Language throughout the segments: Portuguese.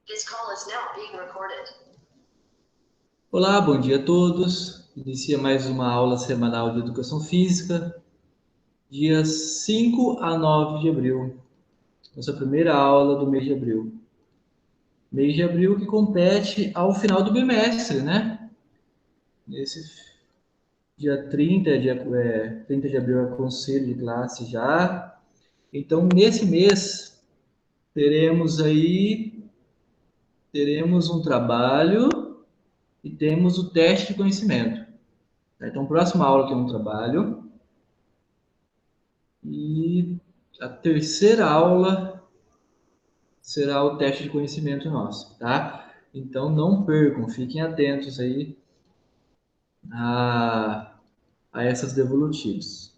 This call is now being recorded. Olá, bom dia a todos. Inicia mais uma aula semanal de Educação Física, dias 5 a 9 de abril. Nossa primeira aula do mês de abril. Mês de abril que compete ao final do bimestre, né? Nesse dia 30 de abril é conselho de classe já. Então, nesse mês, teremos um trabalho e temos o teste de conhecimento. Então, próxima aula tem um trabalho. E a terceira aula será o teste de conhecimento nosso, tá? Então não percam, fiquem atentos aí a essas devolutivas.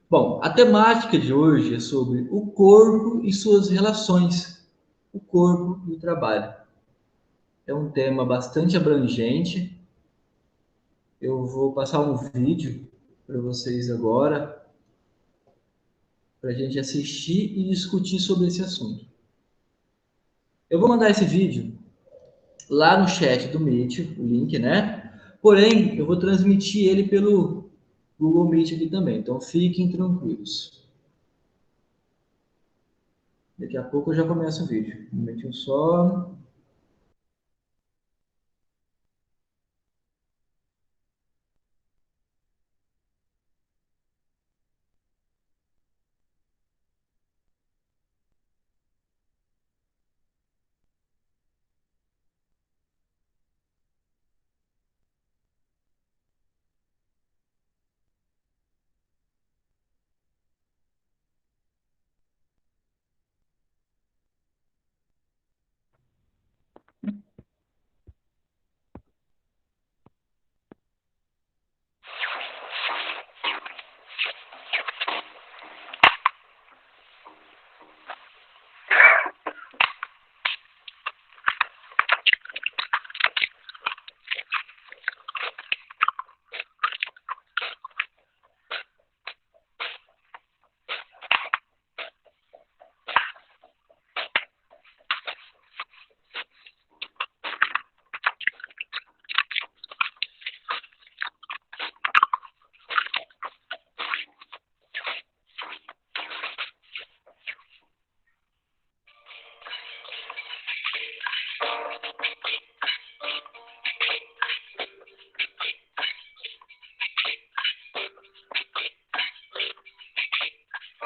Bom, a temática de hoje é sobre o corpo e suas relações, o corpo e o trabalho. É um tema bastante abrangente. Eu vou passar um vídeo para vocês agora, para a gente assistir e discutir sobre esse assunto. Eu vou mandar esse vídeo lá no chat do Meet, o link, né? Porém, eu vou transmitir ele pelo Google Meet aqui também, então fiquem tranquilos. Daqui a pouco eu já começo o vídeo. Um momentinho só.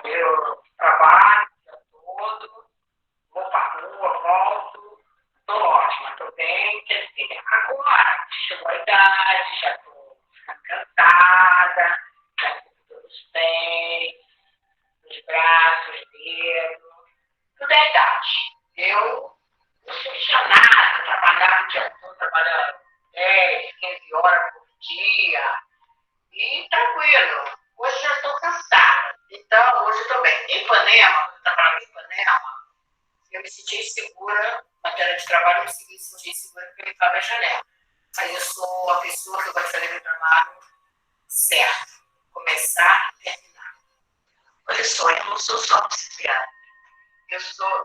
Eu trabalho o dia todo, vou para rua, volto, estou ótima, estou bem, quer dizer, agora chegou a idade, já estou ficando cansada, já estou com dor nos pés, nos braços, dedos, tudo é idade. Eu não sou nada, trabalhar o dia todo, trabalhando 10, 15 horas por dia, e tranquilo. Hoje já estou cansada. Então, hoje eu estou bem. Em Ipanema, quando eu trabalhava em Ipanema, eu me senti insegura, matéria de trabalho, eu me senti insegura porque eu limpava a janela. Aí eu sou a pessoa que vai fazer meu trabalho certo. Começar e terminar. Olha só, eu não sou só psiquiatra. Eu sou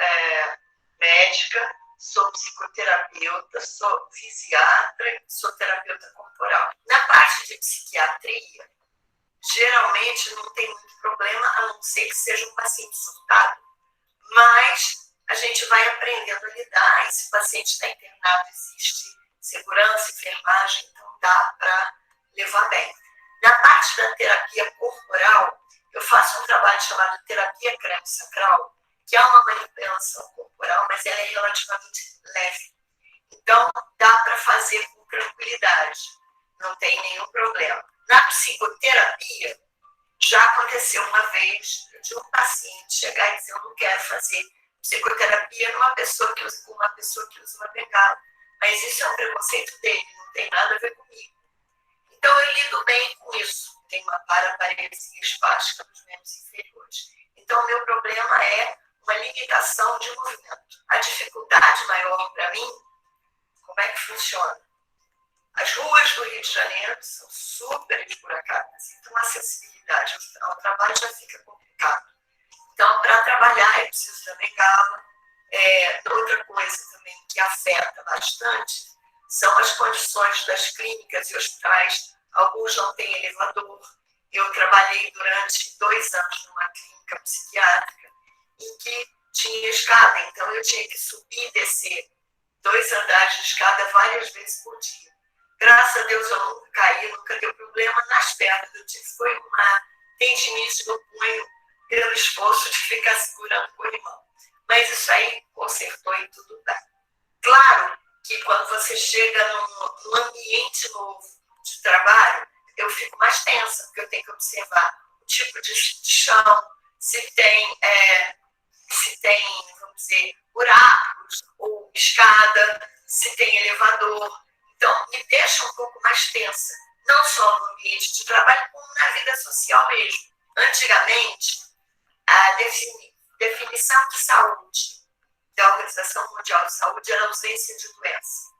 médica, sou psicoterapeuta, sou fisiatra e sou terapeuta corporal. Na parte de psiquiatria, geralmente não tem muito problema, a não ser que seja um paciente surtado. Mas a gente vai aprendendo a lidar. Esse paciente está internado, existe segurança, enfermagem, então dá para levar bem. Na parte da terapia corporal, eu faço um trabalho chamado terapia crânio-sacral, que é uma manipulação corporal, mas ela é relativamente leve. Então, dá para fazer com tranquilidade, não tem nenhum problema. Na psicoterapia, já aconteceu uma vez de um paciente chegar e dizer: eu não quero fazer psicoterapia numa pessoa que usa uma bengala. Mas isso é um preconceito dele, não tem nada a ver comigo. Então, eu lido bem com isso. Tem uma paraparesia espástica dos membros inferiores. Então, o meu problema é uma limitação de movimento. A dificuldade maior para mim, como é que funciona? As ruas do Rio de Janeiro são super esburacadas, então a acessibilidade ao trabalho já fica complicado. Então, para trabalhar, eu preciso da bengala, Outra coisa também que afeta bastante são as condições das clínicas e hospitais. Alguns não têm elevador. Eu trabalhei durante 2 anos numa clínica psiquiátrica em que tinha escada, então eu tinha que subir e descer 2 andares de escada várias vezes por dia. Graças a Deus eu nunca caí, nunca deu problema nas pernas. Eu tive foi uma tendinite no punho pelo esforço de ficar segurando o corrimão. Mas isso aí consertou e tudo bem. Claro que quando você chega num ambiente novo de trabalho, eu fico mais tensa, porque eu tenho que observar o tipo de chão, se tem, vamos dizer, buracos ou escada, se tem elevador. Então, me deixa um pouco mais tensa, não só no ambiente de trabalho, como na vida social mesmo. Antigamente, a definição de saúde da Organização Mundial de Saúde era ausência de doença.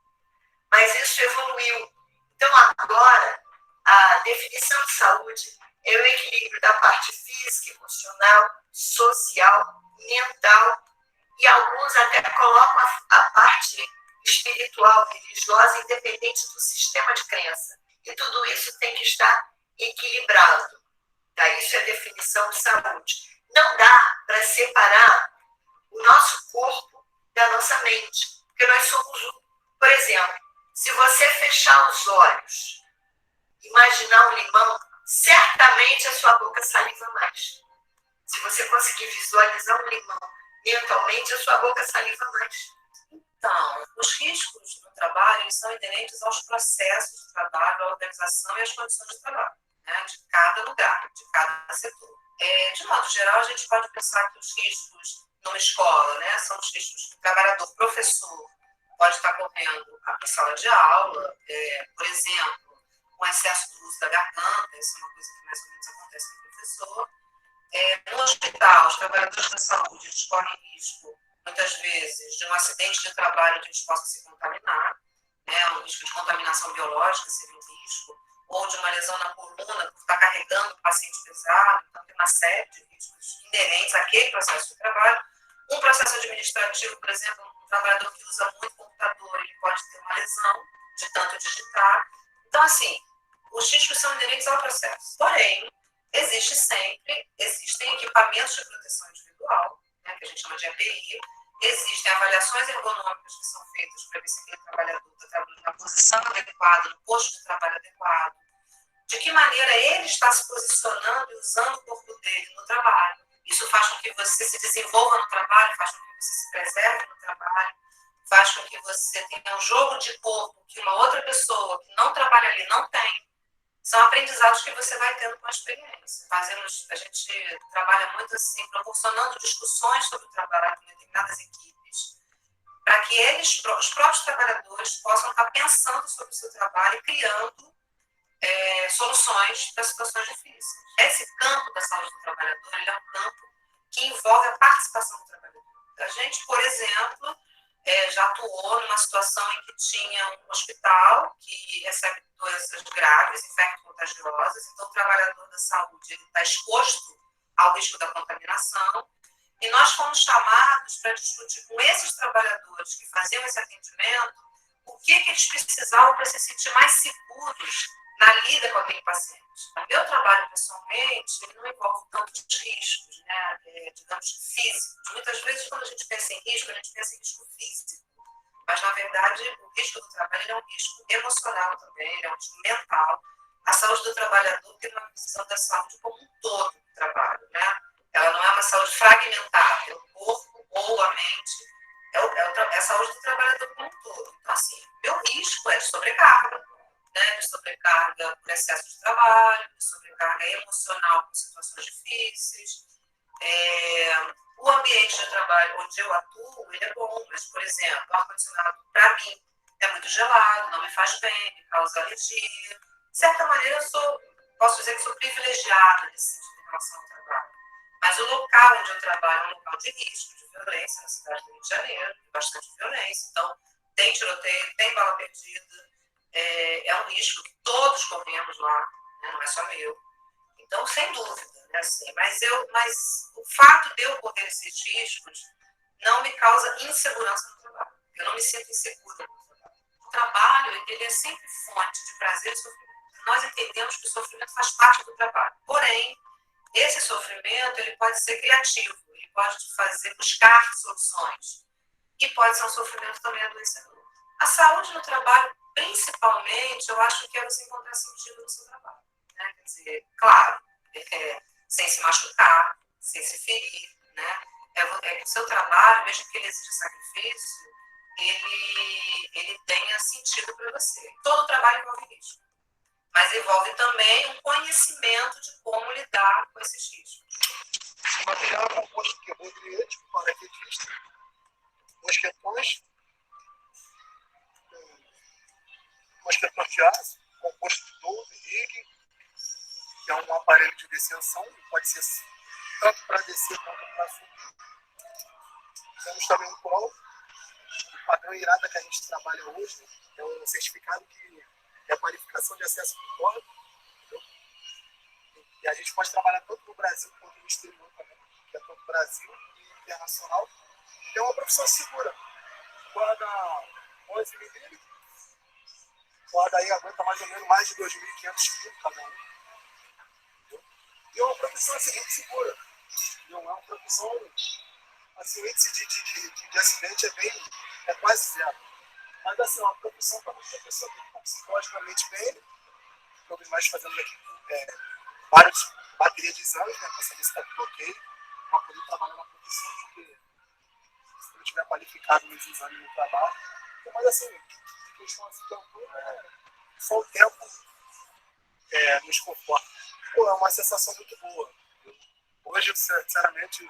Mas isso evoluiu. Então, agora, a definição de saúde é o equilíbrio da parte física, emocional, social, mental, e alguns até colocam a parte espiritual, religiosa, independente do sistema de crença. E tudo isso tem que estar equilibrado. Tá? Isso é a definição de saúde. Não dá para separar o nosso corpo da nossa mente, porque nós somos um. Por exemplo, se você fechar os olhos, imaginar um limão, certamente a sua boca saliva mais. Se você conseguir visualizar um limão mentalmente, a sua boca saliva mais. Então, os riscos no trabalho eles são inerentes aos processos de trabalho, à organização e às condições de trabalho, né, de cada lugar, de cada setor. De modo geral, a gente pode pensar que os riscos numa escola, né, são os riscos que o trabalhador, professor, pode estar correndo em sala de aula, por exemplo, com excesso do uso da garganta, isso é uma coisa que mais ou menos acontece com o professor. No hospital, os trabalhadores da saúde eles correm risco, muitas vezes, de um acidente de trabalho onde eles possam se contaminar, né, um risco de contaminação biológica seria um risco, ou de uma lesão na coluna por estar carregando um paciente pesado. Então, tem uma série de riscos inerentes àquele processo de trabalho. Um processo administrativo, por exemplo, um trabalhador que usa muito computador, ele pode ter uma lesão de tanto digitar. Então, assim, os riscos são inerentes ao processo. Porém, existem equipamentos de proteção individual, né, que a gente chama de EPI, existem avaliações ergonômicas que são feitas para ver se aquele trabalhador está trabalhando na posição adequada, no posto de trabalho adequado, de que maneira ele está se posicionando e usando o corpo dele no trabalho. Isso faz com que você se desenvolva no trabalho, faz com que você se preserve no trabalho, faz com que você tenha um jogo de corpo que uma outra pessoa que não trabalha ali não tem. São aprendizados que você vai tendo com a experiência. A gente trabalha muito assim, proporcionando discussões sobre o trabalho com determinadas equipes, para que os próprios trabalhadores possam estar pensando sobre o seu trabalho e criando soluções para situações difíceis. Esse campo da saúde do trabalhador ele é um campo que envolve a participação do trabalhador. A gente, por exemplo, já atuou numa situação em que tinha um hospital que recebe doenças graves, infecto-contagiosas, então o trabalhador da saúde está exposto ao risco da contaminação, e nós fomos chamados para discutir com esses trabalhadores que faziam esse atendimento o que eles precisavam para se sentir mais seguros na lida com aquele paciente. O meu trabalho, pessoalmente, ele não envolve tantos riscos, né, digamos, físicos. Muitas vezes, quando a gente pensa em risco, a gente pensa em risco físico. Mas, na verdade, o risco do trabalho ele é um risco emocional também, ele é um risco mental. A saúde do trabalhador tem uma visão da saúde como um todo do trabalho, né? Ela não é uma saúde fragmentada, é o corpo ou a mente, é a saúde do trabalhador como um todo. Então, assim, meu risco é de sobrecarga, né? De sobrecarga por excesso de trabalho, de sobrecarga emocional por situações difíceis. O ambiente de trabalho onde eu atuo, ele é bom, mas, por exemplo, o ar-condicionado, para mim, é muito gelado, não me faz bem, me causa alergia. De certa maneira, posso dizer que sou privilegiada nesse sentido em relação ao trabalho. Mas o local onde eu trabalho é um local de risco, de violência, na cidade do Rio de Janeiro, tem bastante violência. Então, tem tiroteio, tem bala perdida, é um risco que todos corremos lá, né? Não é só meu. Então, sem dúvida, né, assim, mas o fato de eu correr esses riscos não me causa insegurança no trabalho. Eu não me sinto insegura no trabalho. O trabalho, ele é sempre fonte de prazer e sofrimento. Nós entendemos que o sofrimento faz parte do trabalho. Porém, esse sofrimento, ele pode ser criativo, ele pode te fazer buscar soluções. E pode ser um sofrimento também adoecedor. A saúde no trabalho, principalmente, eu acho que é você encontrar sentido no seu trabalho. Né? Quer dizer, claro, sem se machucar, sem se ferir, né? O seu trabalho, mesmo que ele exija sacrifício, ele tenha sentido para você. Todo trabalho envolve risco, mas envolve também um conhecimento de como lidar com esses riscos. O material é composto de rodriguete, paraquedista, mosquetões de aço, composto de 12, rig, que é um aparelho de descensão, pode ser tanto para descer quanto para subir. Temos também um prol, o padrão IRADA que a gente trabalha hoje, é um certificado que é a qualificação de acesso do código, e a gente pode trabalhar tanto no Brasil quanto no exterior também, que é tanto Brasil e internacional. É uma profissão segura. Guarda 11 milímetros, guarda aí aguenta mais ou menos mais de 2.500 quilos cada um. E é uma profissão assim, muito segura. Não é uma profissão, assim, o índice de acidente é quase zero. Mas assim, é uma profissão para muita pessoa que está psicologicamente bem. Estamos mais fazendo aqui várias baterias de exames, né, para saber se está tudo ok, para poder trabalhar na profissão, porque se não estiver qualificado nos exames no trabalho. Mas assim, a questão assim, só o tempo nos conforta. Pô, é uma sensação muito boa. Hoje, sinceramente,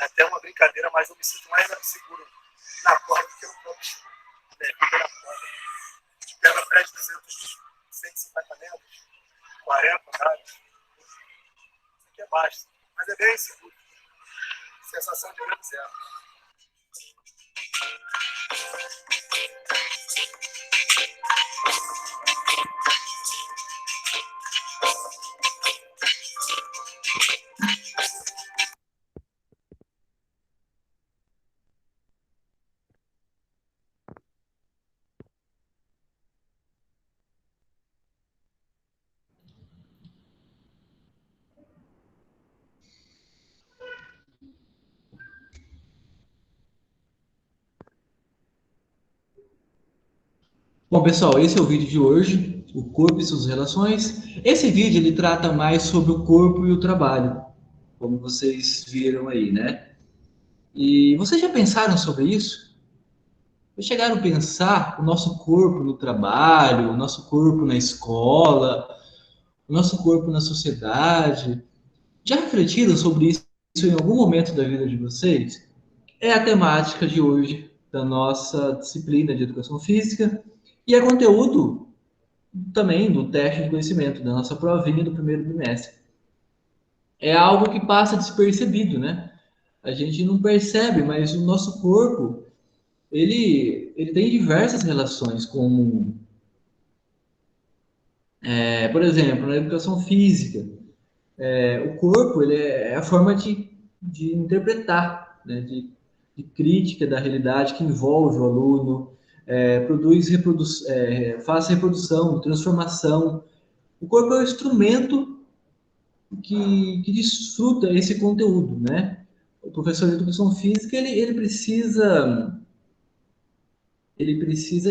é até uma brincadeira, mas eu me sinto mais seguro na corda do que no próprio chão. Na corda. A gente pega prédio 200, 150 metros, 40, sabe? Isso aqui é baixo. Mas é bem seguro. Sensação de grande zero. Bom, pessoal, esse é o vídeo de hoje, o corpo e suas relações. Esse vídeo ele trata mais sobre o corpo e o trabalho, como vocês viram aí, né? E vocês já pensaram sobre isso? Vocês chegaram a pensar o nosso corpo no trabalho, o nosso corpo na escola, o nosso corpo na sociedade? Já refletiram sobre isso em algum momento da vida de vocês? É a temática de hoje da nossa disciplina de educação física e é conteúdo também do teste de conhecimento, da nossa provinha do primeiro bimestre. É algo que passa despercebido, né? A gente não percebe, mas o nosso corpo, ele tem diversas relações, como, por exemplo, na educação física, o corpo ele é a forma de interpretar, né? De crítica da realidade que envolve o aluno, faz reprodução, transformação. O corpo é o instrumento que desfruta esse conteúdo, né? O professor de educação física ele precisa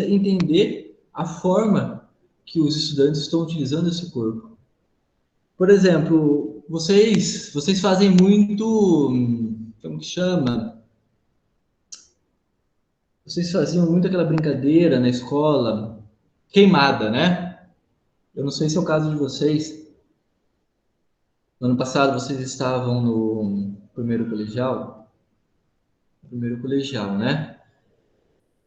entender a forma que os estudantes estão utilizando esse corpo. Por exemplo, vocês fazem muito, como que chama? Vocês faziam muito aquela brincadeira na escola, queimada, né? Eu não sei se é o caso de vocês. No ano passado vocês estavam no primeiro colegial? Primeiro colegial, né?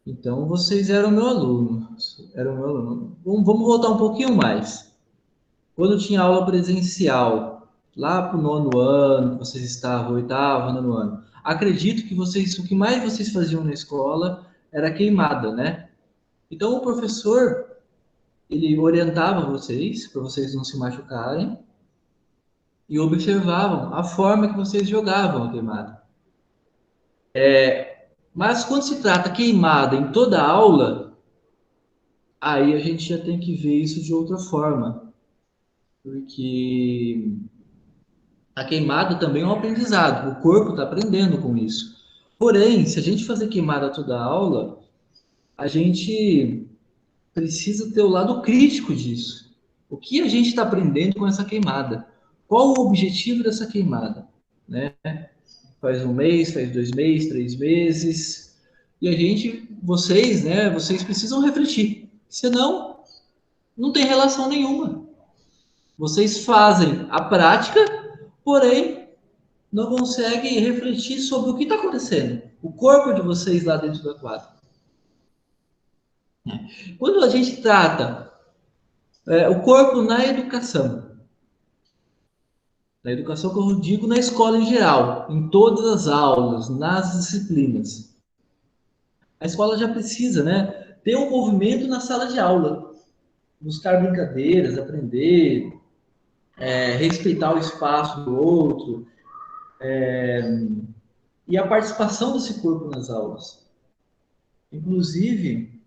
Então vocês eram meu aluno. Eram meu aluno. Vamos voltar um pouquinho mais. Quando tinha aula presencial, lá para o nono ano, vocês estavam, oitavo, nono ano. Acredito que o que mais vocês faziam na escola era queimada, né? Então o professor, ele orientava vocês, para vocês não se machucarem, e observavam a forma que vocês jogavam a queimada. Mas quando se trata queimada em toda a aula, aí a gente já tem que ver isso de outra forma, porque a queimada também é um aprendizado, o corpo está aprendendo com isso. Porém, se a gente fazer queimada toda a aula, a gente precisa ter o lado crítico disso. O que a gente está aprendendo com essa queimada? Qual o objetivo dessa queimada? Né? Faz um mês, faz 2 meses, 3 meses, e a gente, vocês, né? Vocês precisam refletir. Senão, não tem relação nenhuma. Vocês fazem a prática, porém não conseguem refletir sobre o que está acontecendo. O corpo de vocês lá dentro da quadra. Quando a gente trata o corpo na educação que eu digo na escola em geral, em todas as aulas, nas disciplinas, a escola já precisa, né, ter um movimento na sala de aula, buscar brincadeiras, aprender, respeitar o espaço do outro, e a participação desse corpo nas aulas. Inclusive,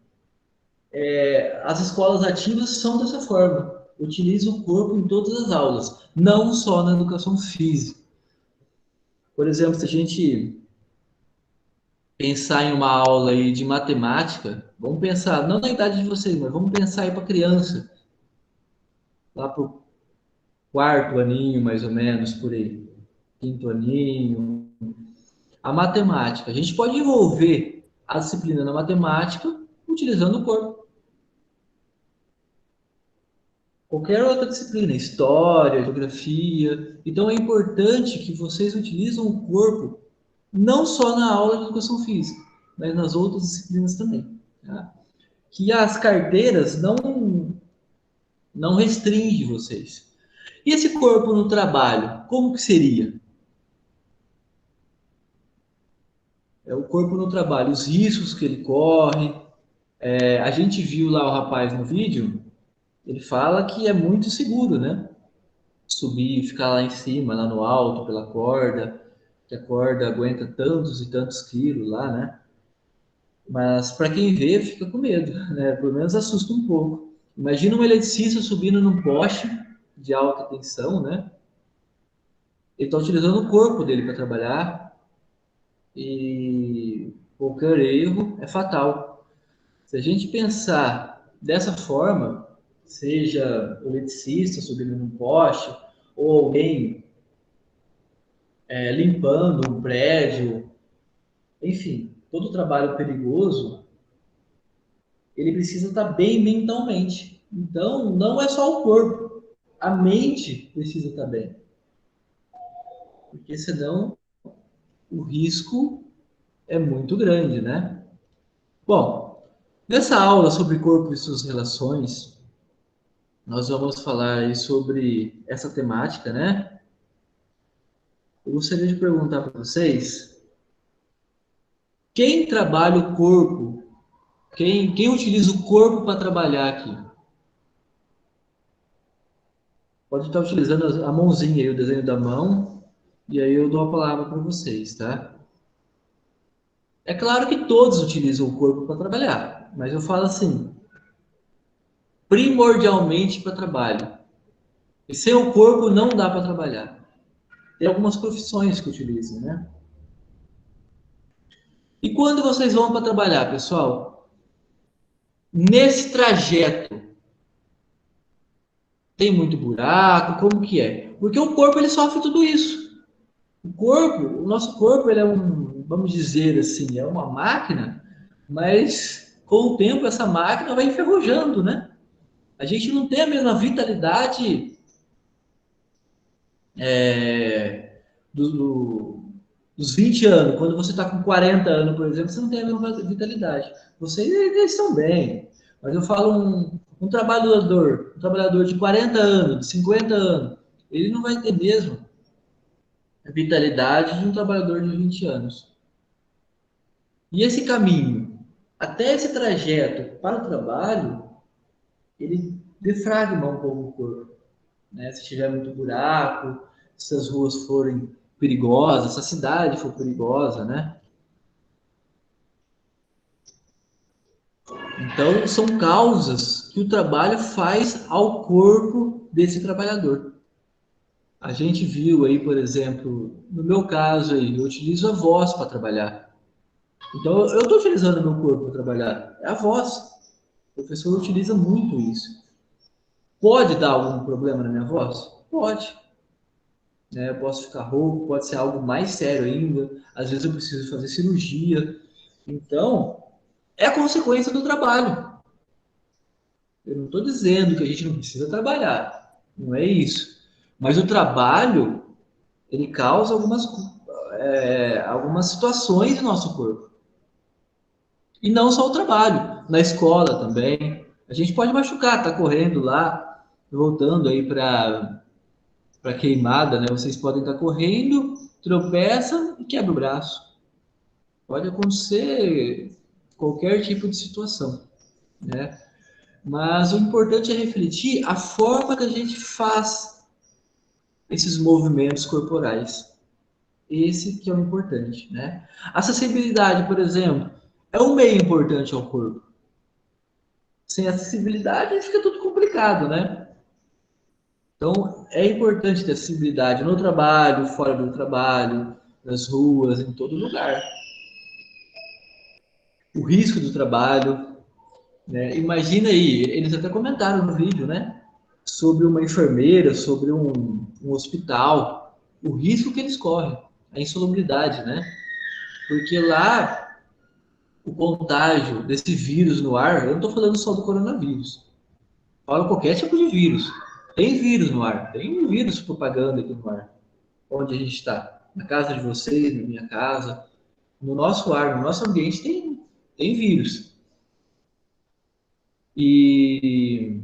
as escolas ativas são dessa forma, utilizam o corpo em todas as aulas, não só na educação física. Por exemplo, se a gente pensar em uma aula aí de matemática, vamos pensar, não na idade de vocês, mas vamos pensar aí para criança, lá para o 4º aninho, mais ou menos, por aí, 5º aninho. A matemática, a gente pode envolver a disciplina na matemática utilizando o corpo. Qualquer outra disciplina, história, geografia. Então é importante que vocês utilizem o corpo não só na aula de educação física, mas nas outras disciplinas também. Tá? Que as carteiras não restringem vocês. E esse corpo no trabalho, como que seria? É o corpo no trabalho, os riscos que ele corre. A gente viu lá o rapaz no vídeo, ele fala que é muito seguro, né? Subir e ficar lá em cima, lá no alto, pela corda, que a corda aguenta tantos e tantos quilos lá, né? Mas para quem vê, fica com medo, né? Pelo menos assusta um pouco. Imagina um eletricista subindo num poste de alta tensão, né? Ele está utilizando o corpo dele para trabalhar e qualquer erro é fatal. Se a gente pensar dessa forma, seja o eletricista subindo num poste ou alguém limpando um prédio, enfim, todo trabalho perigoso, ele precisa estar bem mentalmente. Então, não é só o corpo, a mente precisa estar bem. Porque senão o risco é muito grande, né? Bom, nessa aula sobre corpo e suas relações, nós vamos falar aí sobre essa temática, né? Eu gostaria de perguntar para vocês, quem trabalha o corpo? Quem utiliza o corpo para trabalhar aqui? Pode estar utilizando a mãozinha aí, o desenho da mão, e aí eu dou a palavra para vocês, tá? É claro que todos utilizam o corpo para trabalhar, mas eu falo assim, primordialmente para trabalho. E sem o corpo não dá para trabalhar. Tem algumas profissões que utilizam, né? E quando vocês vão para trabalhar, pessoal? Nesse trajeto, tem muito buraco? Como que é? Porque o corpo, ele sofre tudo isso. O nosso corpo, ele é vamos dizer assim, é uma máquina, mas com o tempo essa máquina vai enferrujando, né? A gente não tem a mesma vitalidade dos 20 anos. Quando você está com 40 anos, por exemplo, você não tem a mesma vitalidade. Vocês eles estão bem, mas eu falo um trabalhador de 40 anos, de 50 anos, ele não vai ter mesmo a vitalidade de um trabalhador de 20 anos. E esse caminho, até esse trajeto para o trabalho, ele defragma um pouco o corpo. Né? Se tiver muito buraco, se as ruas forem perigosas, se a cidade for perigosa, né? Então, são causas que o trabalho faz ao corpo desse trabalhador. A gente viu aí, por exemplo, no meu caso aí, eu utilizo a voz para trabalhar. Então, eu estou utilizando o meu corpo para trabalhar. É a voz. O professor utiliza muito isso. Pode dar algum problema na minha voz? Pode. Né? Eu posso ficar rouco, pode ser algo mais sério ainda. Às vezes eu preciso fazer cirurgia. Então, é a consequência do trabalho. Eu não estou dizendo que a gente não precisa trabalhar. Não é isso. Mas o trabalho, ele causa algumas situações no nosso corpo. E não só o trabalho, na escola também. A gente pode machucar, tá correndo lá, voltando aí para queimada, né? Vocês podem estar correndo, tropeçam e quebra o braço. Pode acontecer qualquer tipo de situação, né? Mas o importante é refletir a forma que a gente faz esses movimentos corporais. Esse que é o importante, né? A acessibilidade, por exemplo, é um meio importante ao corpo. Sem acessibilidade fica tudo complicado, né? Então, é importante ter acessibilidade no trabalho, fora do trabalho, nas ruas, em todo lugar. O risco do trabalho, né? Imagina aí, eles até comentaram no vídeo, né? Sobre uma enfermeira, sobre um hospital, o risco que eles correm, a insalubridade, né? Porque lá, o contágio desse vírus no ar, eu não estou falando só do coronavírus, falo qualquer tipo de vírus. Tem vírus no ar, tem vírus propagando aqui no ar. Onde a gente está? Na casa de vocês, na minha casa, no nosso ar, no nosso ambiente tem vírus. E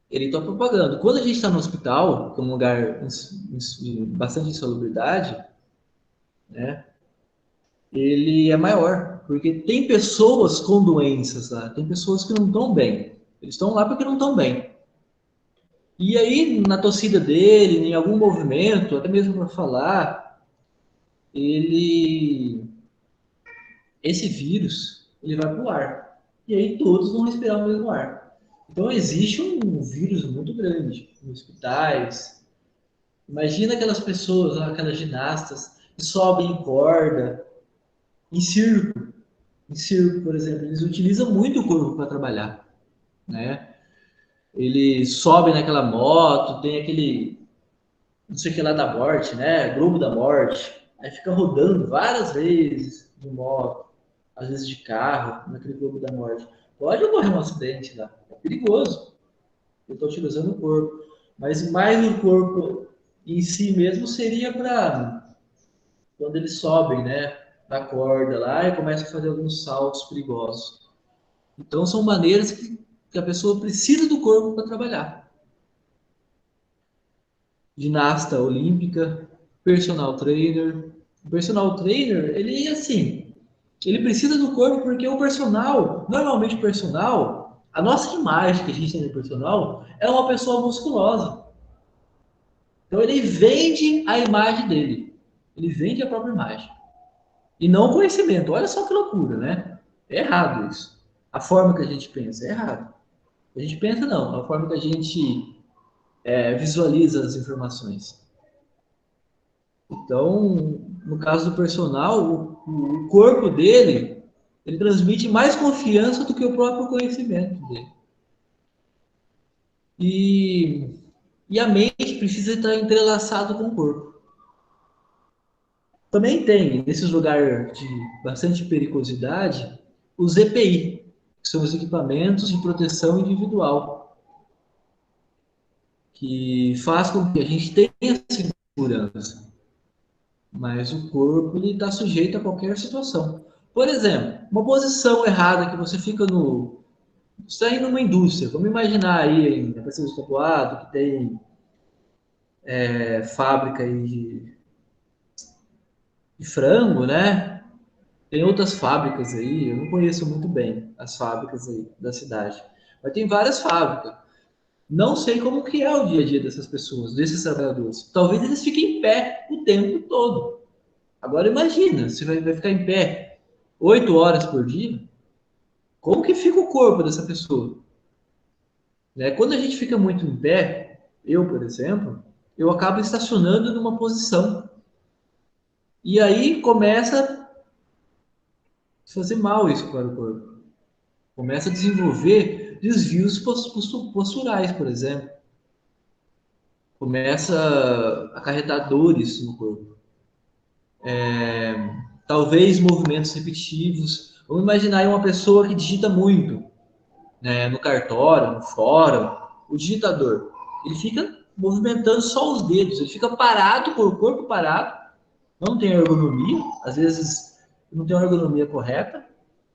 ele está propagando. Quando a gente está no hospital, que é um lugar de bastante insalubridade, né, ele é maior, porque tem pessoas com doenças lá, tem pessoas que não estão bem. Eles estão lá porque não estão bem. E aí, na torcida dele, em algum movimento, até mesmo para falar, esse vírus, ele vai para o ar. E aí todos vão respirar o mesmo ar. Então existe um vírus muito grande nos hospitais. Imagina aquelas pessoas, aquelas ginastas que sobem em corda, em circo. Em circo, por exemplo, eles utilizam muito o corpo para trabalhar, né? Eles sobem naquela moto, tem aquele, não sei o que lá da morte, né? Globo da morte. Aí fica rodando várias vezes de moto, às vezes de carro, naquele globo da morte. Pode ocorrer um acidente lá, é perigoso. Eu estou utilizando o corpo. Mas mais o corpo em si mesmo seria para quando eles sobem, né? Da corda lá e começam a fazer alguns saltos perigosos. Então são maneiras que a pessoa precisa do corpo para trabalhar. Ginasta olímpica, personal trainer. O personal trainer, ele assim, ele precisa do corpo porque o personal, normalmente o personal, a nossa imagem que a gente tem do personal é uma pessoa musculosa. Então ele vende a imagem dele. Ele vende a própria imagem. E não o conhecimento. Olha só que loucura, né? É errado isso. A forma que a gente pensa é errado. A gente pensa não, a forma que a gente visualiza as informações. Então, no caso do personal, o corpo dele, ele transmite mais confiança do que o próprio conhecimento dele. E a mente precisa estar entrelaçada com o corpo. Também tem, nesses lugares de bastante periculosidade, os EPI, que são os equipamentos de proteção individual, que faz com que a gente tenha segurança. Mas o corpo está sujeito a qualquer situação. Por exemplo, uma posição errada que você fica no... Você está indo numa indústria, vamos imaginar aí, na Praça do Taboado, que tem fábrica aí de frango, né? Tem outras fábricas aí, eu não conheço muito bem as fábricas aí da cidade, mas tem várias fábricas. Não sei como que é o dia a dia dessas pessoas, desses trabalhadores. Talvez eles fiquem em pé o tempo todo. Agora imagina, você vai ficar em pé 8 horas por dia, Como que fica o corpo dessa pessoa? Né? Quando a gente fica muito em pé, eu, por exemplo, eu acabo estacionando numa posição. E aí começa a fazer mal isso para o corpo. Começa a desenvolver desvios posturais, por exemplo. Começa a acarretar dores no corpo. Talvez movimentos repetitivos. Vamos imaginar aí uma pessoa que digita muito, né, no cartório, no fórum, o digitador. Ele fica movimentando só os dedos, ele fica parado, com o corpo parado, não tem ergonomia, às vezes não tem uma ergonomia correta,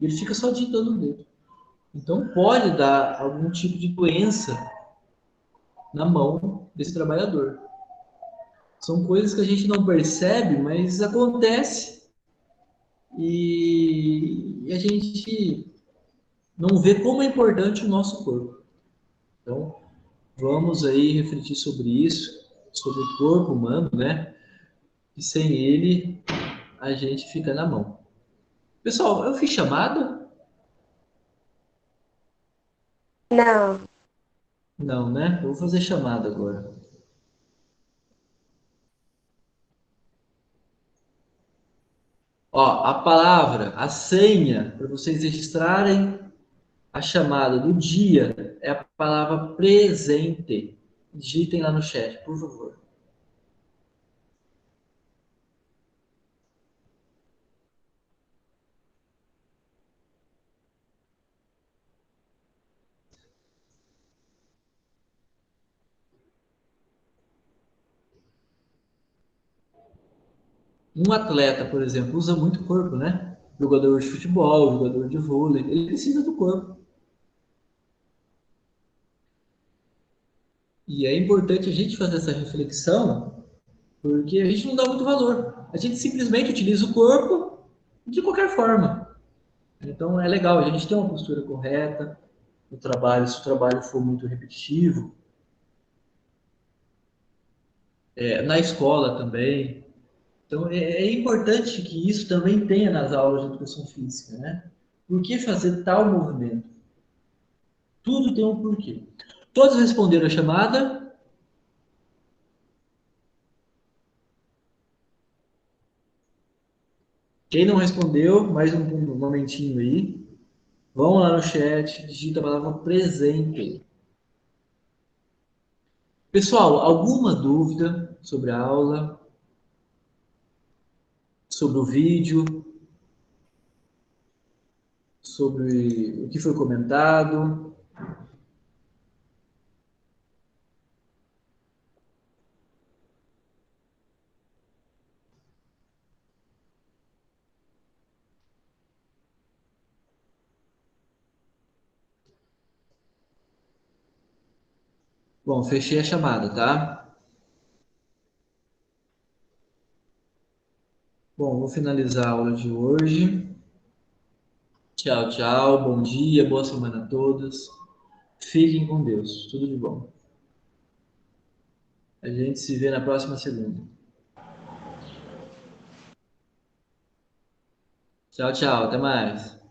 e ele fica só digitando o dedo. Então pode dar algum tipo de doença na mão desse trabalhador. São coisas que a gente não percebe, mas acontece e a gente não vê como é importante o nosso corpo. Então, vamos aí refletir sobre isso, sobre o corpo humano, né? E sem ele, a gente fica na mão. Pessoal, eu fiz chamada? Não. Não, né? Eu vou fazer chamada agora. Ó, a palavra, a senha, para vocês registrarem a chamada do dia, é a palavra presente. Digitem lá no chat, por favor. Um atleta, por exemplo, usa muito o corpo, né? Jogador de futebol, jogador de vôlei, ele precisa do corpo. E é importante a gente fazer essa reflexão, porque a gente não dá muito valor. A gente simplesmente utiliza o corpo de qualquer forma. Então é legal a gente ter uma postura correta no trabalho, se o trabalho for muito repetitivo. Na escola também. Então é importante que isso também tenha nas aulas de educação física, né? Por que fazer tal movimento? Tudo tem um porquê. Todos responderam a chamada? Quem não respondeu, mais um momentinho aí. Vão lá no chat, digita a palavra presente. Pessoal, alguma dúvida sobre a aula? Sobre o vídeo? Sobre o que foi comentado? Bom, fechei a chamada, tá? Bom, vou finalizar a aula de hoje. Tchau, tchau. Bom dia, boa semana a todos. Fiquem com Deus. Tudo de bom. A gente se vê na próxima segunda. Tchau, tchau. Até mais.